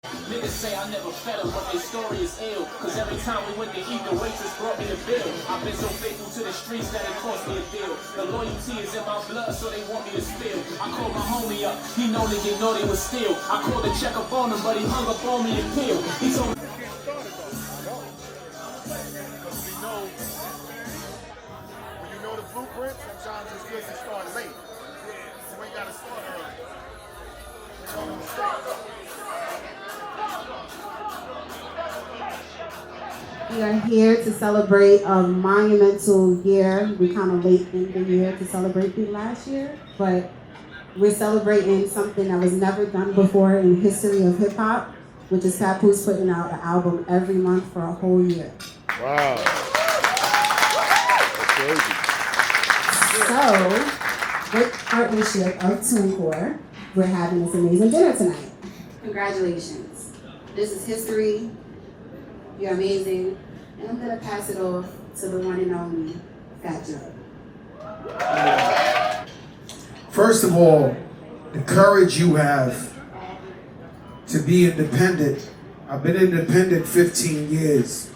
Niggas say I never fed them, but their story is ill. Cause every time we went to eat, the waitress brought me the bill. I've been so faithful to the streets that it cost me a deal. The loyalty is in my blood, so they want me to spill. I called my homie up, he know they get naughty with steel. I called to check up on him, but he hung up on me and peeled. He told me. When you know the blueprint, sometimes it's good to start late. So we gotta start early. We are here to celebrate a monumental year. We kind of late in the year to celebrate the last year, but we're celebrating something that was never done before in history of hip hop, which is Papoose putting out an album every month for a whole year. Wow. That's crazy. So, with partnership of Tunecore, we're having this amazing dinner tonight. Congratulations. This is history. You're amazing. And I'm gonna pass it off to the one and only Fat Joe. First of all, the courage you have to be independent. I've been independent 15 years.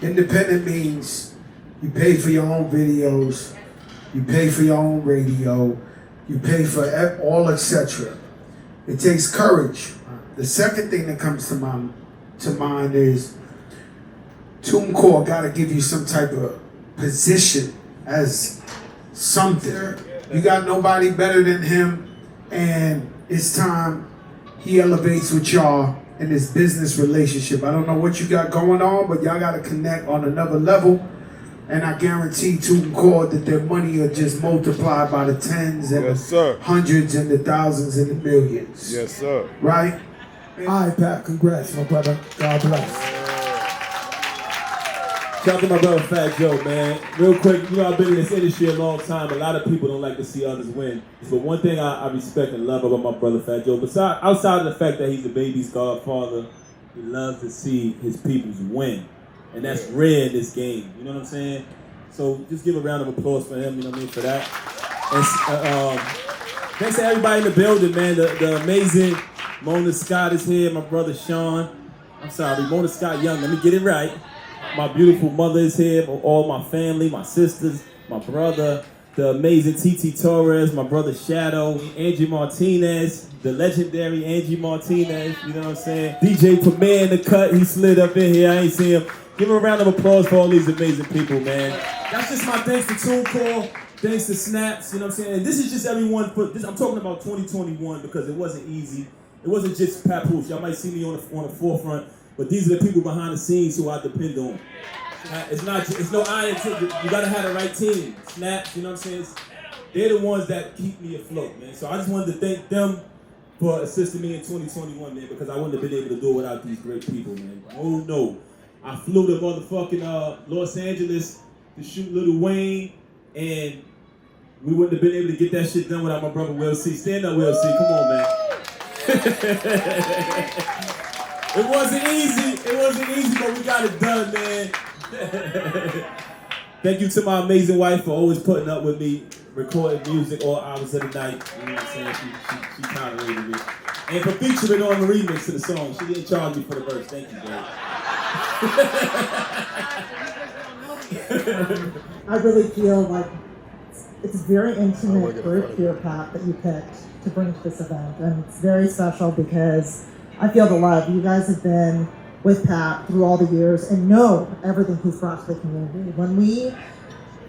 Independent means you pay for your own videos, you pay for your own radio, you pay for all etc. It takes courage. The second thing that comes to mind is Tunecore got to give you some type of position as something. You got nobody better than him, and it's time he elevates with y'all in this business relationship. I don't know what you got going on, but y'all got to connect on another level. And I guarantee Tunecore that their money will just multiply by the tens and the hundreds and the thousands and the millions. Yes, sir. Right? All right, Pat, congrats, my brother. God bless. Shout out to my brother Fat Joe, man. Real quick, you know I've been in this industry a long time. A lot of people don't like to see others win. But one thing I respect and love about my brother Fat Joe, besides outside of the fact that he's the baby's godfather, he loves to see his peoples win. And that's rare in this game, you know what I'm saying? So just give a round of applause for him, you know what I mean, for that. And thanks to everybody in the building, man. The amazing Mona Scott is here, my brother Sean. I'm sorry, Mona Scott Young, let me get it right. My beautiful mother is here, all my family, my sisters, my brother, the amazing TT Torres, my brother Shadow, Angie Martinez, the legendary Angie Martinez, you know what I'm saying? DJ Premier in the cut, he slid up in here, I ain't seen him. Give him a round of applause for all these amazing people, man. That's just my thanks to Tunecore, thanks to Snaps, you know what I'm saying? And this is just everyone, I'm talking about 2021 because it wasn't easy. It wasn't just Papoose. Y'all might see me on the forefront, but these are the people behind the scenes who I depend on. It's no iron team. You gotta have the right team. Snaps, you know what I'm saying? They're the ones that keep me afloat, man. So I just wanted to thank them for assisting me in 2021, man, because I wouldn't have been able to do it without these great people, man. Oh no. I flew to motherfucking Los Angeles to shoot Lil Wayne, and we wouldn't have been able to get that shit done without my brother Will C. Stand up, Will C. Come on, man. It wasn't easy, but we got it done, man. Thank you to my amazing wife for always putting up with me, recording music all hours of the night. You know what I'm saying? She tolerated me. And for featuring on the remix to the song. She didn't charge me for the verse. Thank you, babe. I really feel like it's a very intimate group here, Pat, that you picked to bring to this event. And it's very special because I feel the love. You guys have been with Pat through all the years and know everything he's brought to the community.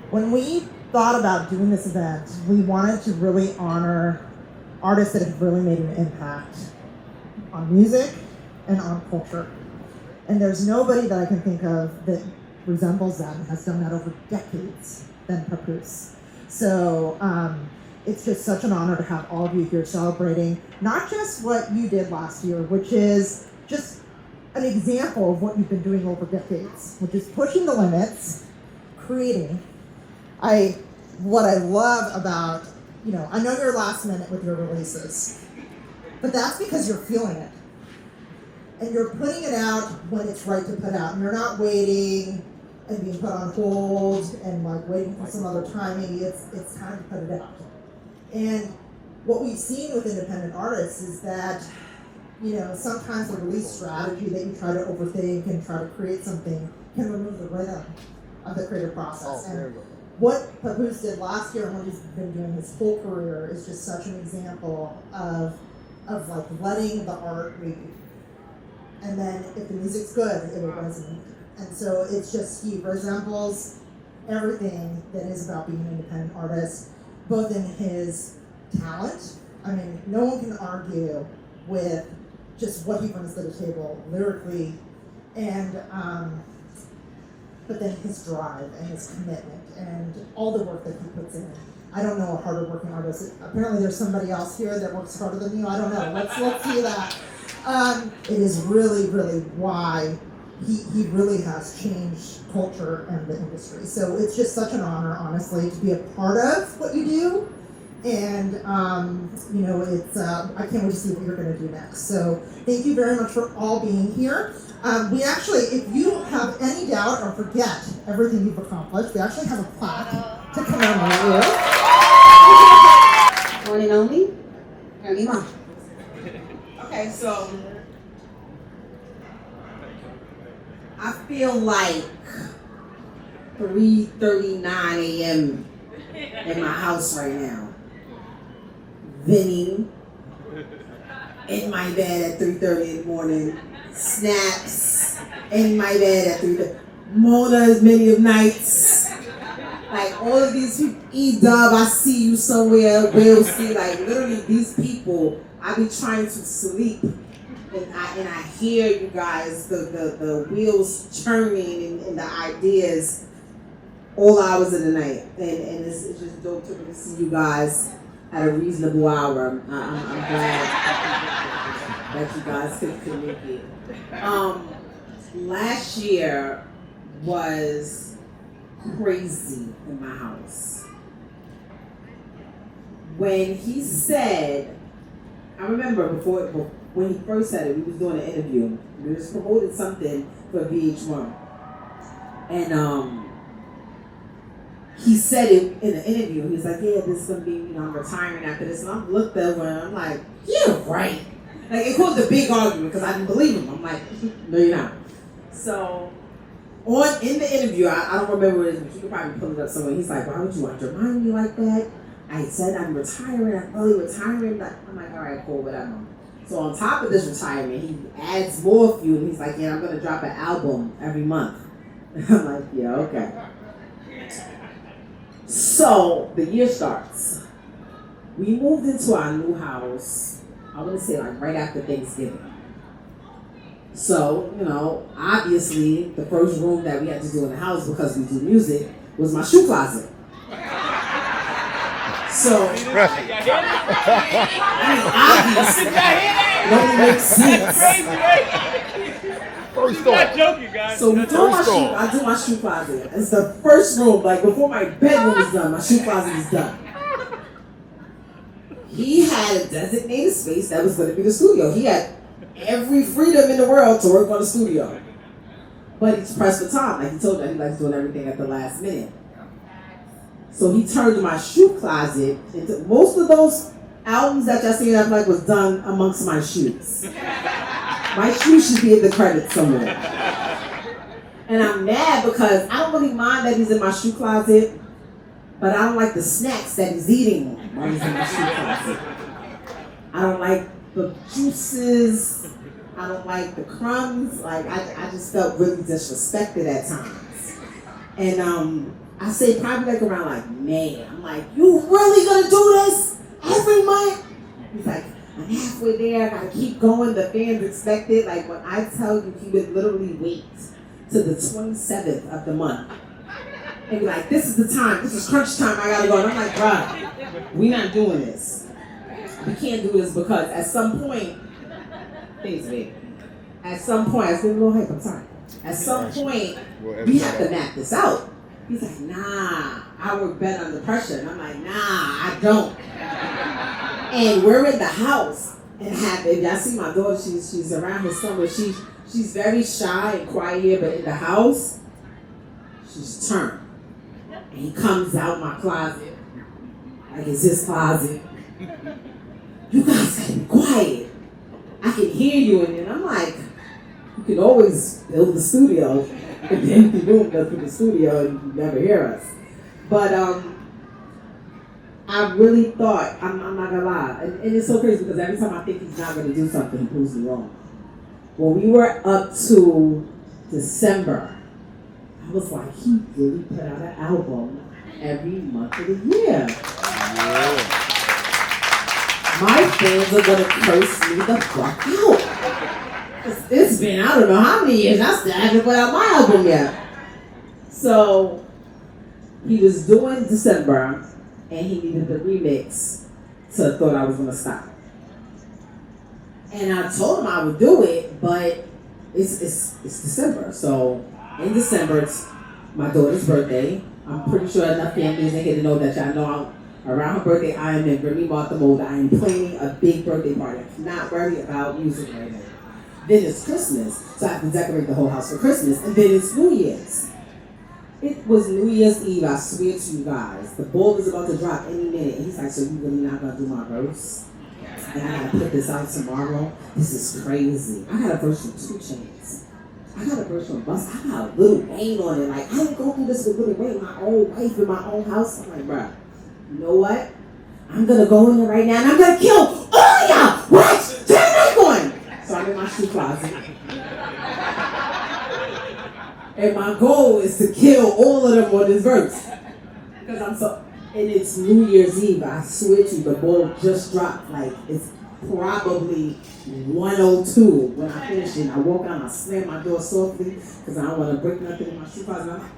When we thought about doing this event, we wanted to really honor artists that have really made an impact on music and on culture. And there's nobody that I can think of that resembles them, has done that over decades, than Papoose. So it's just such an honor to have all of you here celebrating not just what you did last year, which is just an example of what you've been doing over decades, which is pushing the limits, creating. What I love about, I know you're last minute with your releases, but that's because you're feeling it. And you're putting it out when it's right to put out. And you're not waiting and being put on hold and waiting for some other timing. It's time to put it out. And what we've seen with independent artists is that sometimes the release strategy that you try to overthink and try to create something can remove the rhythm of the creative process. There you And go. what Papoose did last year and what he's been doing his whole career is just such an example of like letting the art lead. And then if the music's good, it will resonate. And so it's just, he resembles everything that is about being an independent artist, both in his talent. I mean, no one can argue with just what he brings to the table lyrically, and but then his drive and his commitment and all the work that he puts in. I don't know a harder working artist. Apparently there's somebody else here that works harder than you. I don't know. Let's see that. It is really, really why he really has changed culture and the industry. So it's just such an honor, honestly, to be a part of what you do. And, it's, I can't wait to see what you're going to do next. So thank you very much for all being here. We actually, if you have any doubt or forget everything you've accomplished, we actually have a plaque to commemorate you. One and only, Remy. Okay, so I feel like 3:39 a.m. in my house right now. Vinny in my bed at 3:30 in the morning. Snaps in my bed at 3:30. Mona's many of nights. Like all of these people, E-Dub, I see you somewhere, Will see, like literally these people, I be trying to sleep and I hear you guys, the wheels churning and the ideas all hours of the night. And it's just dope to me to see you guys at a reasonable hour. I'm glad that you guys could make it. Last year was crazy in my house. When he said, I remember when he first said it, we was doing an interview. We was promoting something for VH1. And he said it in the interview. He was like, yeah, this is gonna be, I'm retiring after this. And I looked over and I'm like, yeah, right. Like it caused a big argument because I didn't believe him. I'm like, no, you're not. So in the interview, I don't remember what it is, but you could probably pull it up somewhere. He's like, why would you want to remind me like that? I said I'm retiring, I'm early retiring. I'm like, all right, cool, whatever. So on top of this retirement, he adds more fuel. And he's like, yeah, I'm gonna drop an album every month. I'm like, yeah, okay. So the year starts. We moved into our new house, I want to say like right after Thanksgiving. So, obviously the first room that we had to do in the house because we do music was my shoe closet. So, obviously, it only makes sense. First thought. Joking, guys. So I do my shoe closet. It's the first room, like before my bedroom is done, my shoe closet is done. He had a designated space that was going to be the studio. He had every freedom in the world to work on the studio. But he's pressed for time. Like he told you, he likes doing everything at the last minute. So he turned my shoe closet into, most of those albums that y'all seen up like was done amongst my shoes. My shoes should be in the credits somewhere. And I'm mad because I don't really mind that he's in my shoe closet, but I don't like the snacks that he's eating while he's in my shoe closet. I don't like the juices. I don't like the crumbs. Like I just felt really disrespected at times. And I say probably like around like May. I'm like, you really gonna do this every month? He's like, I'm halfway there, I gotta keep going, the fans expect it. Like when I tell you, he would literally wait to the 27th of the month and be like, this is the time, this is crunch time, I gotta go. And I'm like, bruh, we not doing this. We can't do this because at some point, thanks babe. At some point, I was getting a little hype, I'm sorry. At some point, we have to map this out. He's like, nah, I work better under pressure. And I'm like, nah, I don't. And we're in the house and y'all see my daughter, she's around here somewhere. She's very shy and quiet here, but in the house, she's turned. And he comes out my closet, like it's his closet. You guys gotta be quiet. I can hear you. And then I'm like, you can always build the studio in the empty room that's in the studio and you never hear us. But I really thought, I'm not gonna lie, and it's so crazy because every time I think he's not gonna do something, he proves me wrong. When we were up to December, I was like, he really put out an album every month of the year. Yeah. My fans are gonna curse me the fuck out. It's been, I don't know how many years, I still haven't put out my album yet. So, he was doing December, and he needed the remix, so I thought I was gonna stop. And I told him I would do it, but it's December. So, in December, it's my daughter's birthday. I'm pretty sure enough families in here to know that y'all know around her birthday, I am in Remy mode. I am planning a big birthday party. I'm not worried about music right now. Then it's Christmas, so I have to decorate the whole house for Christmas. And then it's New Year's. It was New Year's Eve, I swear to you guys. The ball is about to drop any minute. And he's like, so you really not gonna do my verse? And I gotta put this out tomorrow? This is crazy. I got a verse from 2 Chainz. I got a verse from Bus. I got Lil Wayne on it. Like, I didn't go through this with Lil Wayne, my own wife in my own house. I'm like, bruh, you know what? I'm gonna go in there right now and I'm gonna kill all of y'all! What? Turn the mic on! So I'm in my shoe closet. And my goal is to kill all of them on this verse. Because I'm so, and it's New Year's Eve, I swear to you, the ball just dropped. Like, it's probably 1:02 when I finish it. I walk out and I slam my door softly because I don't want to break nothing in my shoe closet. I'm like,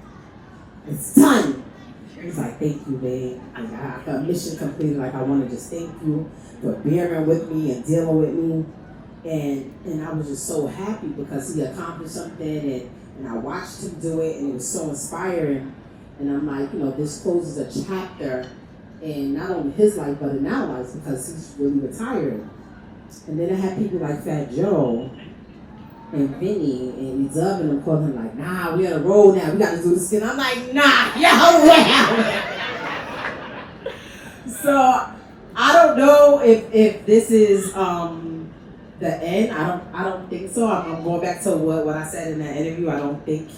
it's done. He's like, thank you, babe. Like, I got mission completed. Like, I want to just thank you for bearing with me and dealing with me. And I was just so happy because he accomplished something and I watched him do it and it was so inspiring. And I'm like, you know, this closes a chapter in not only his life, but in our lives because he's really retired. And then I had people like Fat Joe and Vinny and Dub and them calling him like, nah, we on the road now, we got to do this again. I'm like, nah, yo, wow. So I don't know if this is the end. I don't think so. I'm going back to what I said in that interview. I don't think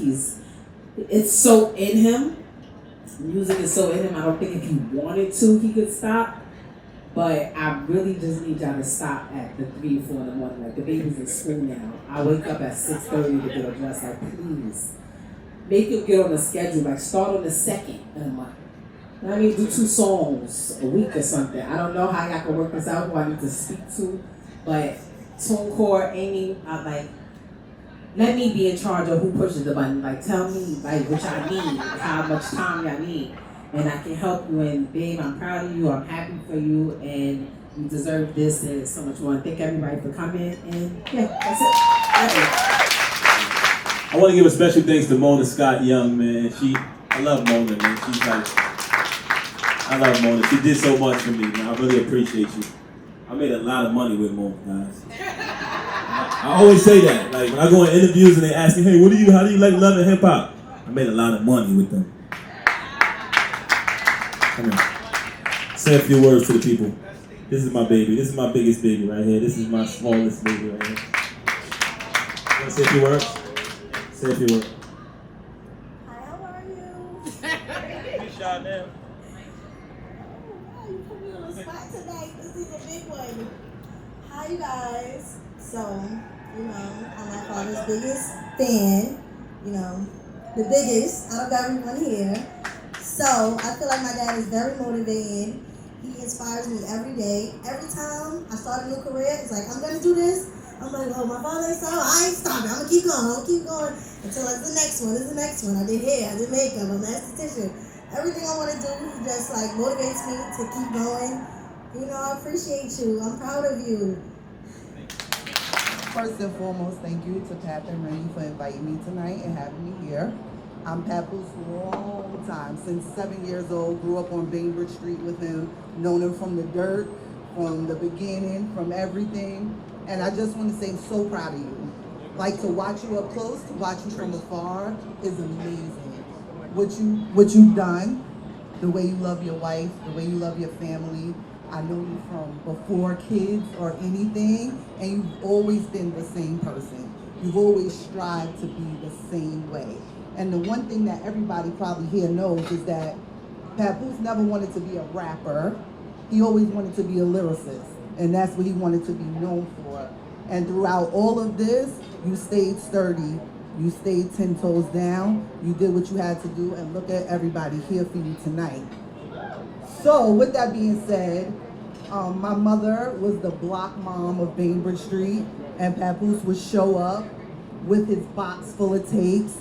it's so in him. Music is so in him. I don't think if he wanted to, he could stop. But I really just need y'all to stop at the 3, 4 in the morning. Like, the baby's in school now. I wake up at 6:30 to get her dressed. Like, please, make him get on the schedule. Like, start on the 2nd of the month. I mean, do 2 songs a week or something. I don't know how y'all can work this out, who I need to speak to. But Tunecore, Amy, let me be in charge of who pushes the button. Like, tell me, like, what y'all need, how much time y'all need. And I can help you, and babe, I'm proud of you, I'm happy for you, and you deserve this and so much more. And thank everybody for coming, and yeah, that's it. I want to give a special thanks to Mona Scott Young, man. I love Mona, man. I love Mona. She did so much for me, man. I really appreciate you. I made a lot of money with Mona, guys. I always say that. Like, when I go in interviews and they ask me, hey, how do you like love and hip hop? I made a lot of money with them. Come on. Say a few words to the people. This is my baby. This is my biggest baby right here. This is my smallest baby right here. You want to say a few words? Say a few words. Hi, how are you? You shy now. Oh, you put me on the spot tonight. This is a big one. Hi, you guys. So, you know, I'm my father's biggest fan. You know, the biggest out of everyone here. So, I feel like my dad is very motivating. He inspires me every day. Every time I start a new career, it's like, I'm going to do this. I'm like, oh, my father ain't stopping. I ain't stopping. I'm going to keep going. I'm going to keep going until it's the next one. It's the next one. I did hair. I did makeup. I'm an esthetician. Everything I want to do, he just like motivates me to keep going. You know, I appreciate you. I'm proud of you. First and foremost, thank you to Pap and Remy for inviting me tonight and having me here. I'm Papoose for a long time, since 7 years old, grew up on Bainbridge Street with him, known him from the dirt, from the beginning, from everything. And I just want to say I'm so proud of you. Like, to watch you up close, to watch you from afar is amazing. What you've done, the way you love your wife, the way you love your family, I know you from before kids or anything, and you've always been the same person. You've always strived to be the same way. And the one thing that everybody probably here knows is that Papoose never wanted to be a rapper. He always wanted to be a lyricist, and that's what he wanted to be known for. And throughout all of this, you stayed sturdy. You stayed 10 toes down. You did what you had to do, and look at everybody here for you tonight. So with that being said, my mother was the block mom of Bainbridge Street, and Papoose would show up with his box full of tapes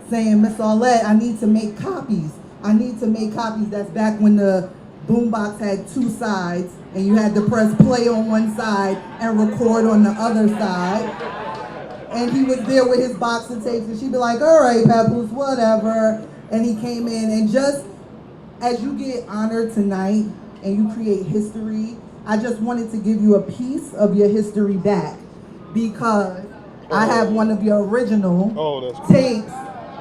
saying, Miss Arlette, I need to make copies. I need to make copies. That's back when the boombox had two sides and you had to press play on one side and record on the other side. And he was there with his box of tapes and she'd be like, all right, Papoose, whatever. And he came in, and just as you get honored tonight and you create history, I just wanted to give you a piece of your history back, because I have one of your original tapes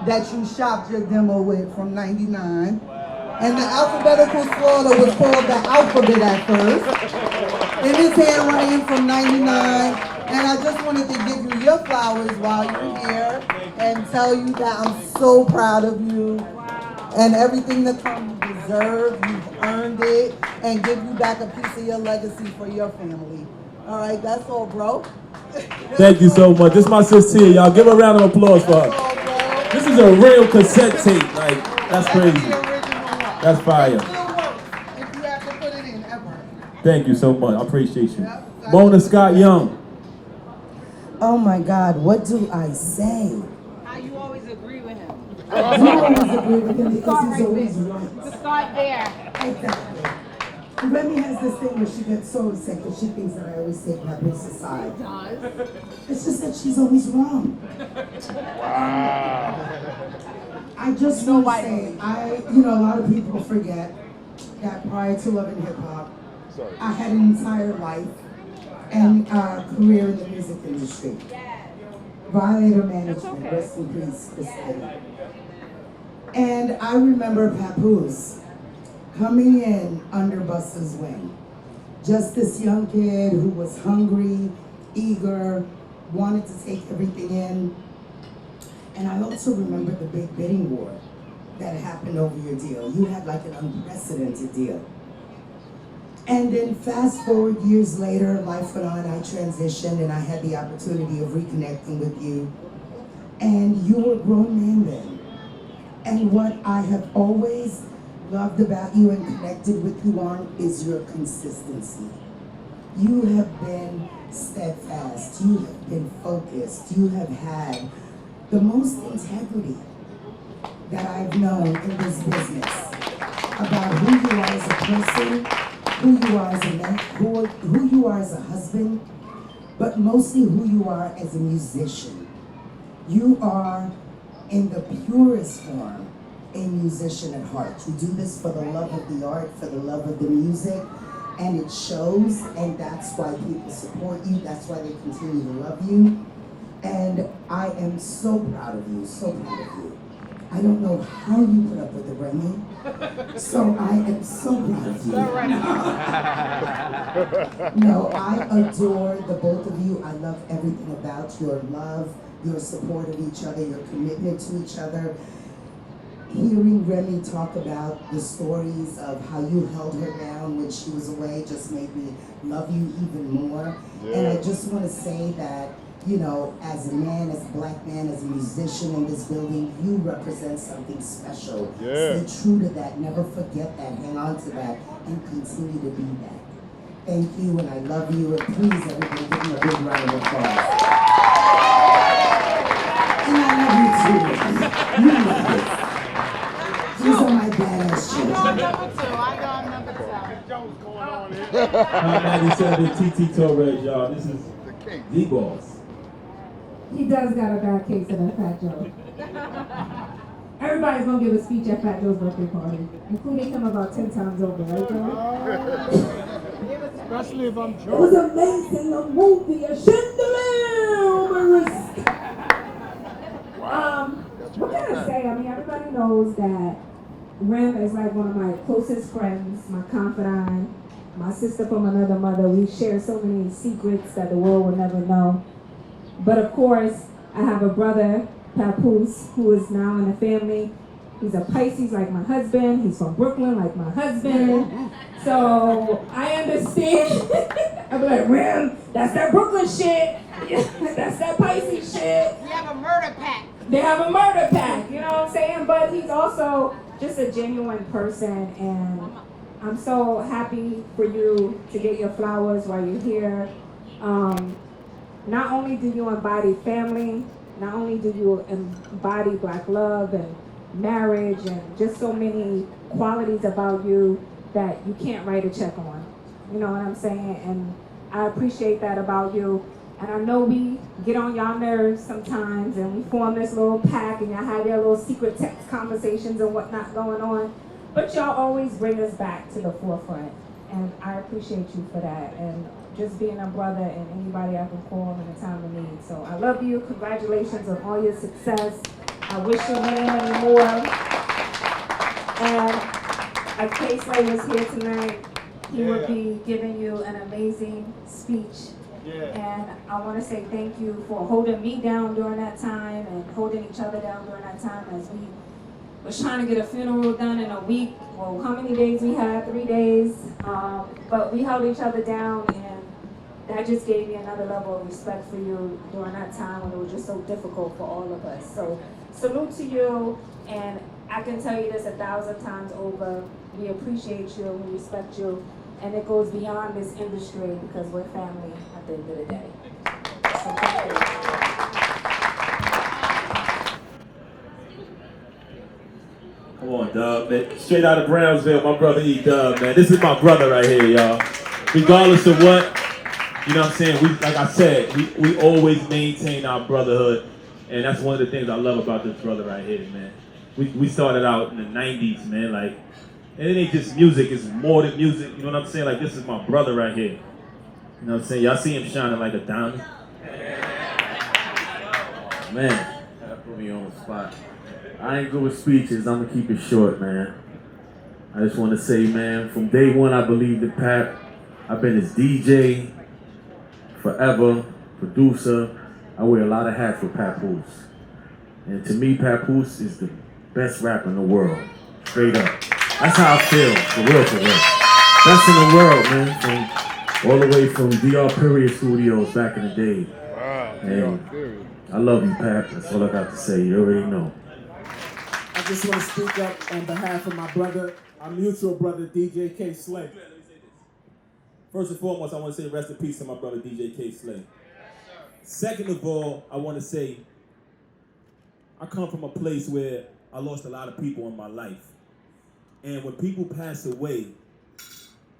that you shopped your demo with from '99. And the alphabetical slaughter was called the alphabet at first. In his handwriting from '99. And I just wanted to give you your flowers while you're here and tell you that I'm so proud of you. And everything that comes, you deserve, you've earned it, and give you back a piece of your legacy for your family. All right, that's all, bro. Thank you so much. This is my sister here, y'all. Give a round of applause for her. This is a real cassette tape. Like, that's crazy. That's fire. It still works if you have to put it in ever. Thank you so much. I appreciate you. Mona Scott Young. Oh my God, what do I say? How you always agree with him. You always agree with him because he's always right. To start there. Exactly. Remy has this thing where she gets so upset because she thinks that I always take Papoose aside. It's just that she's always wrong. I just want to say, a lot of people forget that prior to loving hip hop, I had an entire life and career in the music industry. Violator Management, rest in peace, Chris Eddie. And I remember Papoose coming in under Busta's wing. Just this young kid who was hungry, eager, wanted to take everything in. And I also remember the big bidding war that happened over your deal. You had like an unprecedented deal. And then fast forward years later, life went on, I transitioned and I had the opportunity of reconnecting with you. And you were a grown man then. And what I have always loved about you and connected with you on is your consistency. You have been steadfast, you have been focused, you have had the most integrity that I've known in this business about who you are as a person, who you are as a man, who you are as a husband, but mostly who you are as a musician. You are, in the purest form, a musician at heart. You do this for the love of the art, for the love of the music, and it shows, and that's why people support you, that's why they continue to love you. And I am so proud of you, so proud of you. I don't know how you put up with the Remy, so I am so proud of you. No, I adore the both of you. I love everything about your love, your support of each other, your commitment to each other. Hearing Remy talk about the stories of how you held her down when she was away just made me love you even more. Yeah. And I just want to say that, you know, as a man, as a black man, as a musician in this building, you represent something special. Yeah. Stay true to that, never forget that, hang on to that, and continue to be that. Thank you, and I love you, and please, everybody, give me a big round of applause. And I love you too. You love this. These are my badass children. I got number two. 97 TT Torres, y'all. This is the boss. He does got a bad case of that Fat Joe. Everybody's gonna give a speech at Fat Joe's birthday party, including him about 10 times over, right, Joe? Especially if I'm It drunk. was amazing, a movie, a chandelier. What can I say? I mean, everybody knows that Rem is like one of my closest friends, my confidant. my sister from another mother. We share so many secrets that the world will never know. But of course, I have a brother, Papoose, who is now in the family. He's a Pisces like my husband. He's from Brooklyn like my husband. So I understand. I'm like, well, that's that Brooklyn shit. That's that Pisces shit. We have a murder pact. They have a murder pact, you know what I'm saying? But he's also just a genuine person, and I'm so happy for you to get your flowers while you're here. Not only do you embody family, not only do you embody Black love and marriage and just so many qualities about you that you can't write a check on. You know what I'm saying? And I appreciate that about you. And I know we get on y'all nerves sometimes and we form this little pack and y'all have your little secret text conversations and whatnot going on. But y'all always bring us back to the forefront. And I appreciate you for that. And just being a brother and anybody I can call in a time of need. So I love you. Congratulations on all your success. I wish you many, many more. And if K-Slay was here tonight, he would be giving you an amazing speech. And I want to say thank you for holding me down during that time and holding each other down during that time as we was trying to get a funeral done in a week. Well, how many days we had? 3 days. But we held each other down, and that just gave me another level of respect for you during that time when it was just so difficult for all of us. So salute to you, and I can tell you this 1,000 times over. We appreciate you, we respect you, and it goes beyond this industry because we're family at the end of the day. So thank you. Come on, Dub, man. Straight out of Brownsville, my brother E-Dub, man. This is my brother right here, y'all. Regardless of what, you know what I'm saying, like I said, we always maintain our brotherhood, and that's one of the things I love about this brother right here, man. We started out in the 90s, man, like, and it ain't just music, it's more than music, you know what I'm saying? Like, this is my brother right here. You know what I'm saying? Y'all see him shining like a diamond? Man, that put me on the spot. I ain't good with speeches, I'm gonna keep it short, man. I just wanna say, man, from day one I believed in Pap. I've been his DJ, forever, producer. I wear a lot of hats with Papoose. And to me, Papoose is the best rapper in the world, straight up. That's how I feel, for real, for real. Best in the world, man, from all the way from DR Period Studios back in the day. Wow, And I love you, Pap, that's all I got to say, you already know. I just want to speak up on behalf of my brother, our mutual brother, DJ K-Slay. First and foremost, I want to say rest in peace to my brother DJ K-Slay. Second of all, I want to say I come from a place where I lost a lot of people in my life. And when people pass away,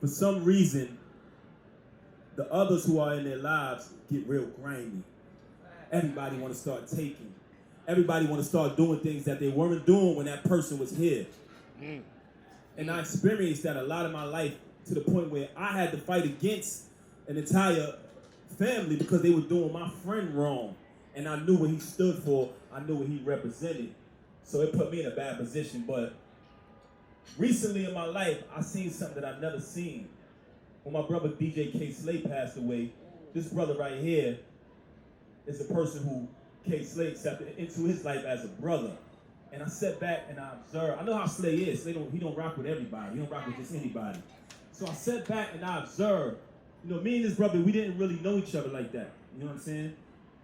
for some reason, the others who are in their lives get real grimy. Everybody want to start taking. Everybody want to start doing things that they weren't doing when that person was here. And I experienced that a lot of my life to the point where I had to fight against an entire family because they were doing my friend wrong. And I knew what he stood for. I knew what he represented. So it put me in a bad position. But recently in my life, I seen something that I've never seen. When my brother DJ K-Slay passed away, this brother right here is the person who K-Slay accepted into his life as a brother. And I sat back and I observed. I know how Slay is. He don't rock with everybody. He don't rock with just anybody. So I sat back and I observed. You know, me and his brother, we didn't really know each other like that. You know what I'm saying?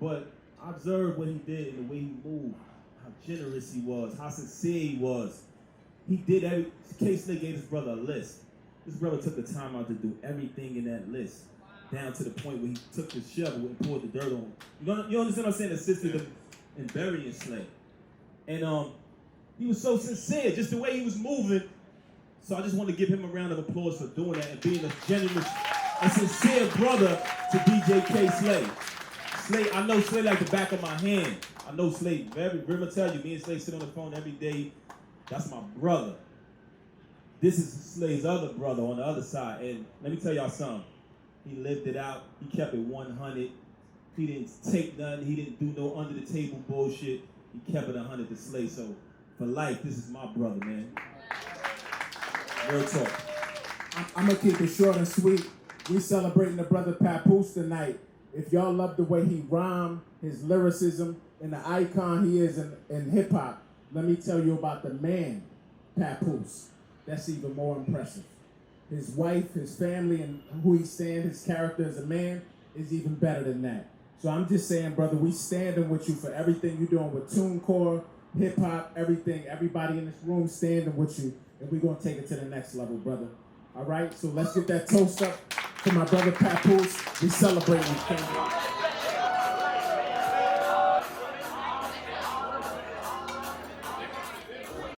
But I observed what he did and the way he moved, how generous he was, how sincere he was. He did K-Slay gave his brother a list. This brother took the time out to do everything in that list, down to the point where he took the shovel and poured the dirt on him. You understand what I'm saying? Assisted him in burying Slay. And he was so sincere, just the way he was moving. So I just want to give him a round of applause for doing that and being a generous, a sincere brother to DJ K-Slay. Slay, I know Slay like the back of my hand. I know Slay, Remy tell you, me and Slay sit on the phone every day. That's my brother. This is Slay's other brother on the other side. And let me tell y'all something. He lived it out. He kept it 100. He didn't take none. He didn't do no under the table bullshit. He kept it 100 to Slay. So for life, this is my brother, man. Real talk. I'm gonna keep it short and sweet. We celebrating the brother Papoose tonight. If y'all love the way he rhymed, his lyricism, and the icon he is in hip hop, let me tell you about the man, Papoose. That's even more impressive. His wife, his family, and who he stands, his character as a man is even better than that. So I'm just saying, brother, we standing with you for everything you're doing with Tunecore, hip hop, everything. Everybody in this room standing with you, and we're gonna take it to the next level, brother. All right, so let's get that toast up to my brother Papoose. We celebrating.